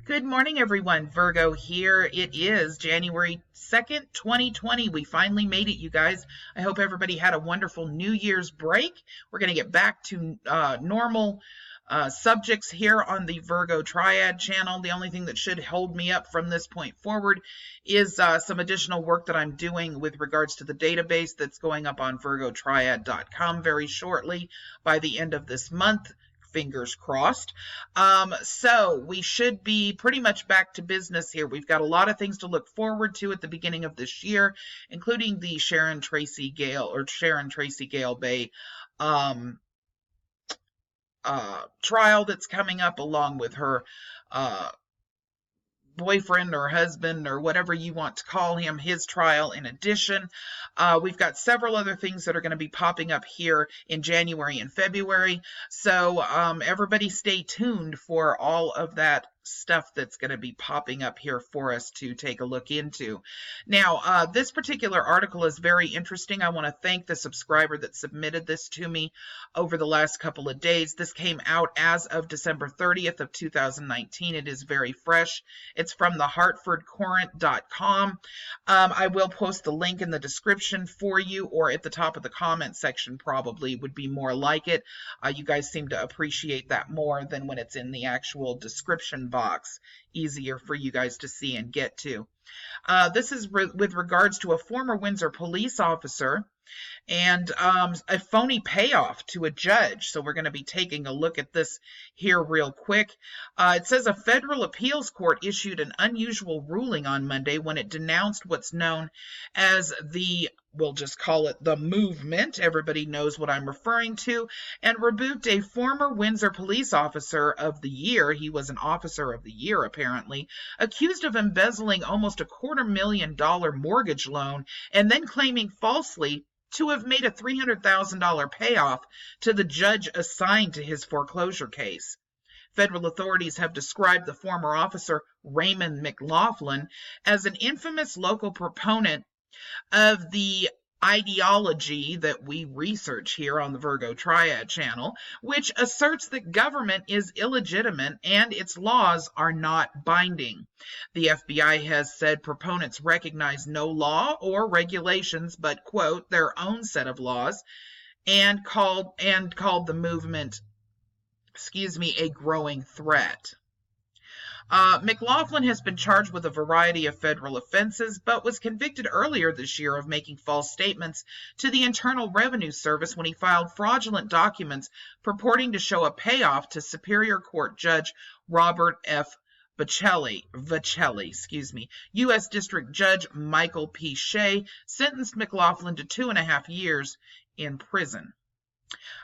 Good morning, everyone. Virgo here. It is January 2nd, 2020. We finally made it, you guys. I hope everybody had a wonderful New Year's break. We're going to get back to normal subjects here on the Virgo Triad channel. The only thing that should hold me up from this point forward is some additional work that I'm doing with regards to the database that's going up on virgotriad.com very shortly by the end of this month. Fingers crossed. So we should be pretty much back to business here. We've got a lot of things to look forward to at the beginning of this year, including the Sharon Tracy Gale Bay trial that's coming up, along with her boyfriend or husband or whatever you want to call him, his trial in addition. We've got several other things that are going to be popping up here in January and February. So everybody stay tuned for all of that stuff that's going to be popping up here for us to take a look into. Now, this particular article is very interesting. I want to thank the subscriber that submitted this to me over the last couple of days. This came out as of December 30th of 2019. It is very fresh. It's from the hartfordcourant.com. I will post the link in the description for you, or at the top of the comment section probably would be more like it. You guys seem to appreciate that more than when it's in the actual description box. Easier for you guys to see and get to. This is with regards to a former Windsor police officer and a phony payoff to a judge. So we're going to be taking a look at this here real quick. It says a federal appeals court issued an unusual ruling on Monday when it denounced what's known as we'll just call it the movement, everybody knows what I'm referring to, and rebuked a former Windsor police officer of the year. He was an officer of the year, apparently, accused of embezzling almost a $250,000 mortgage loan and then claiming falsely to have made a $300,000 payoff to the judge assigned to his foreclosure case. Federal authorities have described the former officer, Raymond McLaughlin, as an infamous local proponent of the ideology that we research here on the Virgo Triad channel, which asserts that government is illegitimate and its laws are not binding. The FBI has said proponents recognize no law or regulations but, quote, their own set of laws, and called the movement, a growing threat. McLaughlin has been charged with a variety of federal offenses, but was convicted earlier this year of making false statements to the Internal Revenue Service when he filed fraudulent documents purporting to show a payoff to Superior Court Judge Robert F. Vacelli, U.S. District Judge Michael P. Shea sentenced McLaughlin to 2.5 years in prison.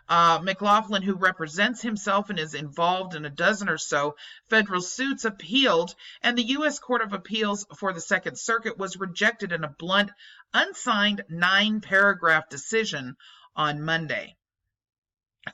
McLaughlin, who represents himself and is involved in a dozen or so federal suits, appealed, and the U.S. Court of Appeals for the Second Circuit was rejected in a blunt, unsigned 9-paragraph decision on Monday.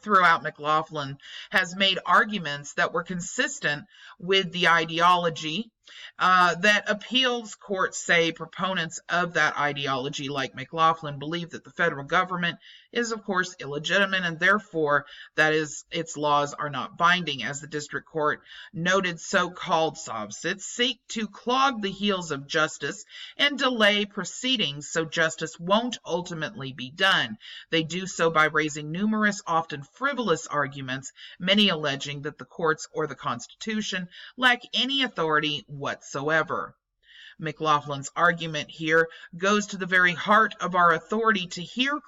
Throughout, McLaughlin has made arguments that were consistent with the ideology that appeals courts say proponents of that ideology, like McLaughlin, believe that the federal government is, of course, illegitimate, and therefore that is its laws are not binding. As the district court noted, so-called sovereigns seek to clog the heels of justice and delay proceedings so justice won't ultimately be done. They do so by raising numerous, often frivolous arguments, many alleging that the courts or the Constitution lack any authority whatsoever. McLaughlin's argument here goes to the very heart of our authority to hear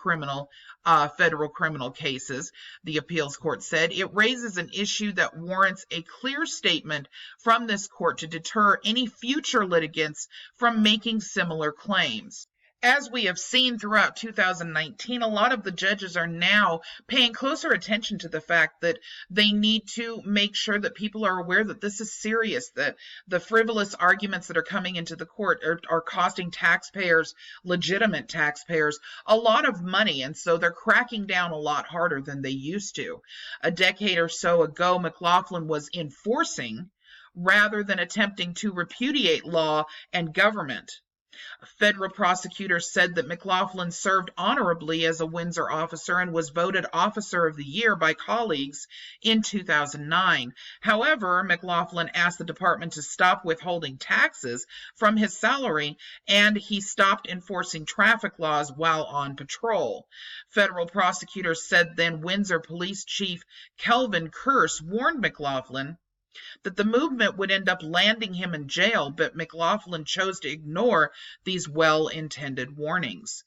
federal criminal cases, the appeals court said. It raises an issue that warrants a clear statement from this court to deter any future litigants from making similar claims. As we have seen throughout 2019, a lot of the judges are now paying closer attention to the fact that they need to make sure that people are aware that this is serious, that the frivolous arguments that are coming into the court are costing taxpayers, legitimate taxpayers, a lot of money, and so they're cracking down a lot harder than they used to. A decade or so ago, McLaughlin was enforcing rather than attempting to repudiate law and government. Federal prosecutors said that McLaughlin served honorably as a Windsor officer and was voted Officer of the Year by colleagues in 2009. However, McLaughlin asked the department to stop withholding taxes from his salary, and he stopped enforcing traffic laws while on patrol. Federal prosecutors said then Windsor Police Chief Kelvin Kearse warned McLaughlin that the movement would end up landing him in jail, but McLaughlin chose to ignore these well-intended warnings.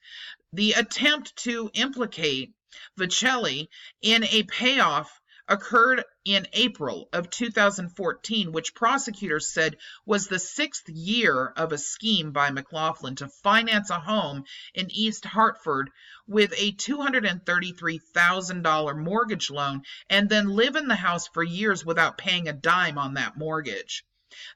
The attempt to implicate Vicelli in a payoff occurred in April of 2014, which prosecutors said was the 6th year of a scheme by McLaughlin to finance a home in East Hartford with a $233,000 mortgage loan and then live in the house for years without paying a dime on that mortgage.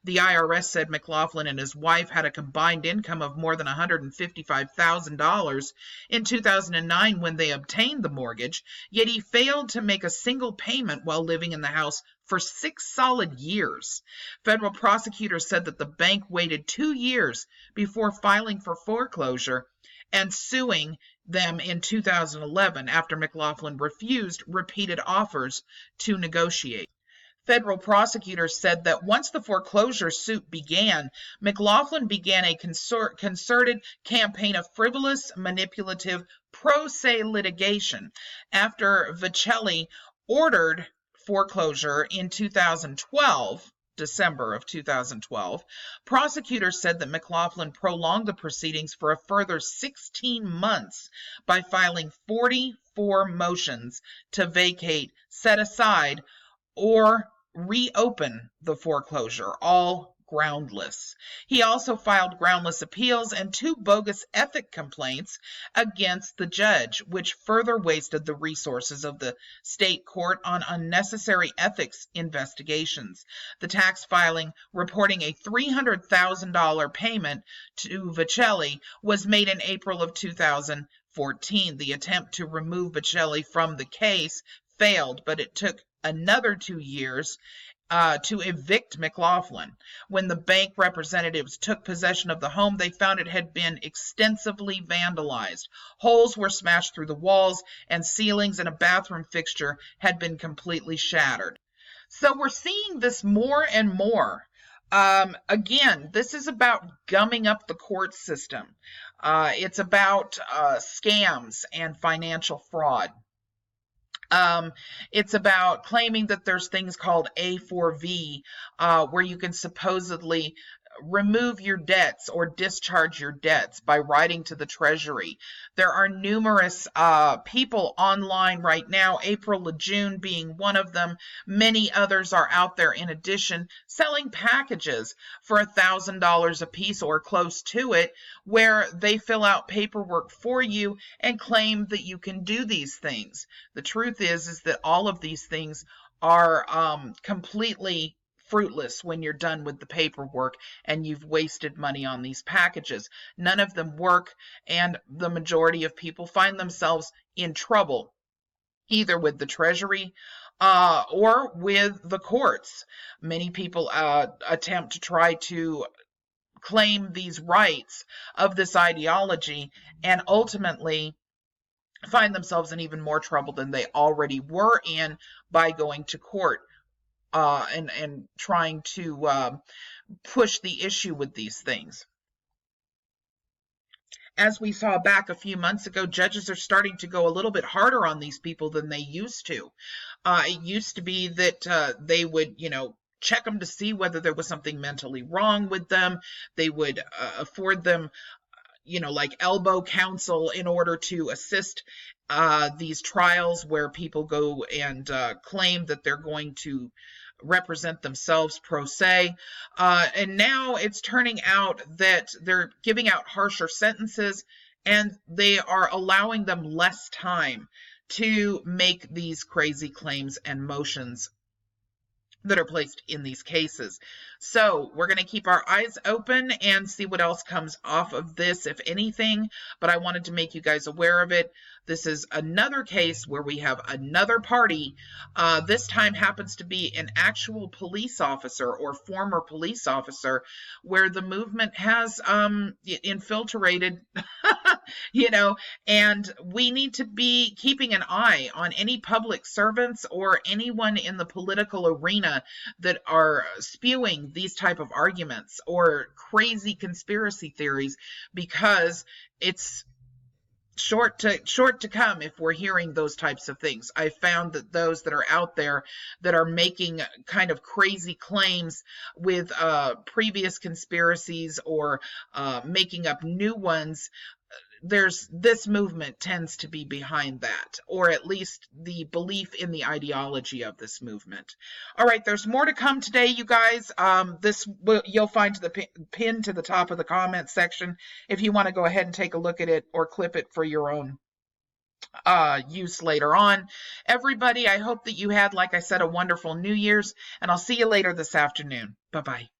The IRS said McLaughlin and his wife had a combined income of more than $155,000 in 2009 when they obtained the mortgage, yet he failed to make a single payment while living in the house for 6 solid years. Federal prosecutors said that the bank waited 2 years before filing for foreclosure and suing them in 2011 after McLaughlin refused repeated offers to negotiate. Federal prosecutors said that once the foreclosure suit began, McLaughlin began a concerted campaign of frivolous, manipulative, pro se litigation. After Vicelli ordered foreclosure in 2012, December of 2012, prosecutors said that McLaughlin prolonged the proceedings for a further 16 months by filing 44 motions to vacate, set aside, or reopen the foreclosure, all groundless. He also filed groundless appeals and 2 bogus ethic complaints against the judge, which further wasted the resources of the state court on unnecessary ethics investigations. The tax filing reporting a $300,000 payment to Vicelli was made in April of 2014. The attempt to remove Vicelli from the case failed, but it took another 2 years to evict McLaughlin. When the bank representatives took possession of the home, they found it had been extensively vandalized. Holes were smashed through the walls, and ceilings and a bathroom fixture had been completely shattered. So we're seeing this more and more. Again, this is about gumming up the court system. It's about scams and financial fraud. It's about claiming that there's things called A4V, where you can supposedly remove your debts or discharge your debts by writing to the Treasury. There are numerous people online right now, April Lejeune being one of them. Many others are out there in addition, selling packages for $1,000 a piece or close to it, where they fill out paperwork for you and claim that you can do these things. The truth is that all of these things are completely fruitless when you're done with the paperwork and you've wasted money on these packages. None of them work, and the majority of people find themselves in trouble, either with the Treasury or with the courts. Many people attempt to try to claim these rights of this ideology and ultimately find themselves in even more trouble than they already were in by going to court and trying to push the issue with these things. As we saw back a few months ago, judges are starting to go a little bit harder on these people than they used to. It used to be that they would, check them to see whether there was something mentally wrong with them. They would afford them, like elbow counsel in order to assist these trials where people go and claim that they're going to represent themselves pro se. And now it's turning out that they're giving out harsher sentences and they are allowing them less time to make these crazy claims and motions that are placed in these cases. So we're going to keep our eyes open and see what else comes off of this, if anything, but I wanted to make you guys aware of it. This is another case where we have another party. This time happens to be an actual police officer or former police officer, where the movement has infiltrated, you know, and we need to be keeping an eye on any public servants or anyone in the political arena that are spewing these type of arguments or crazy conspiracy theories, because it's short to come if we're hearing those types of things. I found that those that are out there that are making kind of crazy claims with previous conspiracies or making up new ones, there's this movement tends to be behind that, or at least the belief in the ideology of this movement. All right, there's more to come today, you guys. You'll find the pin to the top of the comment section if you want to go ahead and take a look at it or clip it for your own use later on. Everybody, I hope that you had, like I said, a wonderful New Year's, and I'll see you later this afternoon. Bye-bye.